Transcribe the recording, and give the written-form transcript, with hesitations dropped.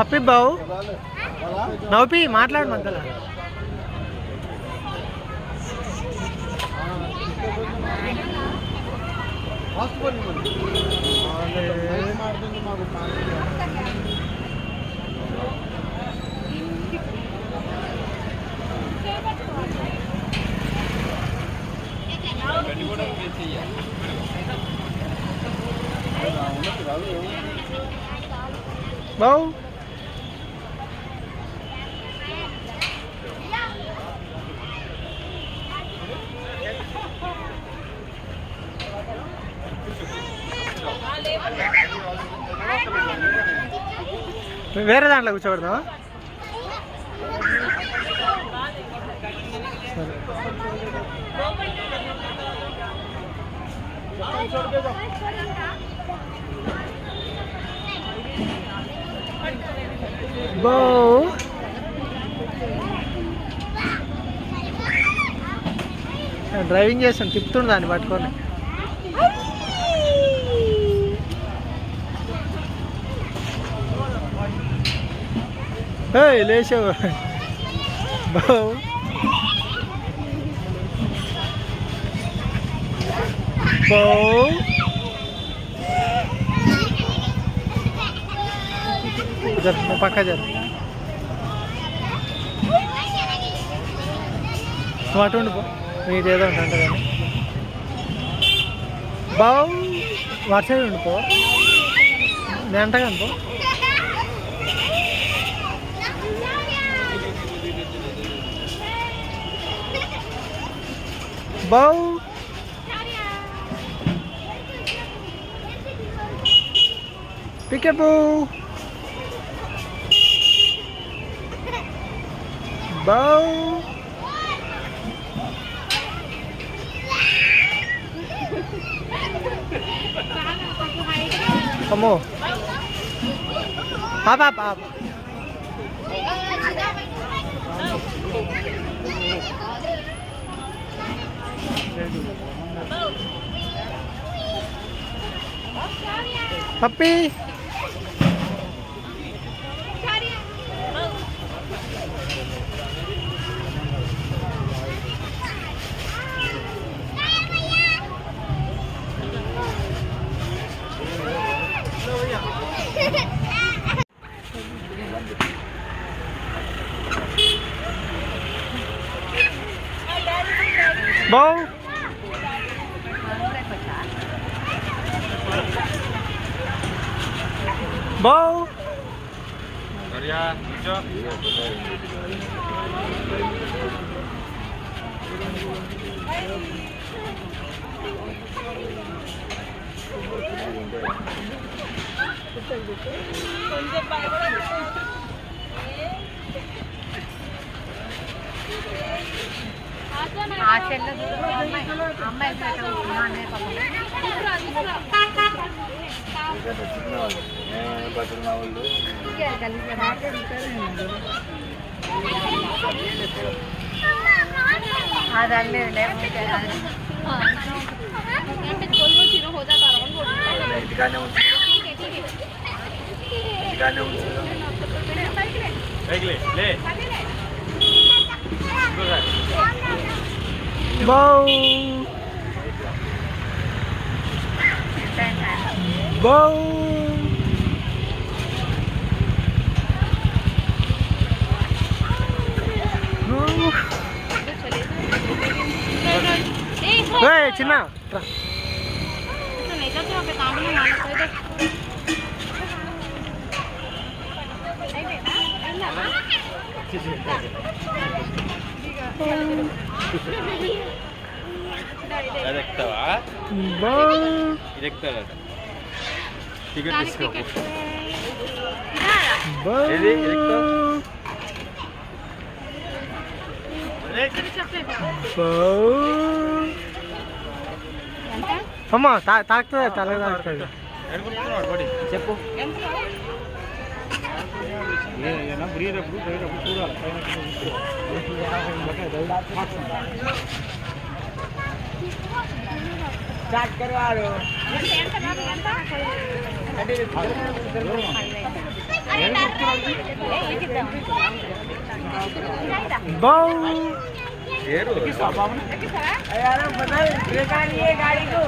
పప్పి బావు నవ్వుపి మాట్లాడు మధ్యలో. బావు వేరే దాంట్లో కూర్చోబెడదామా? బో డ్రైవింగ్ చేస్తాను, తిప్పుతుండు దాన్ని పట్టుకొని. లేచావు బావు. బావు పక్క జర నువ్వు అటు ఉండిపో, నీకు ఏదో ఉంటుంది కానీ. బావు వాటి సైడ్ ఉండిపో, నేను అంటగాను పో. బావు పికపు బావు అమ్మో పాప పాప పప్పి బావు బావు Bow. Bow. Hey, Cina. Ticket తీసుకో ఏది అమ్మా తాకుతుంది తల తాకుతుంది చెప్పు स्टार्ट करवा लो బౌ ఏరు गाड़ी को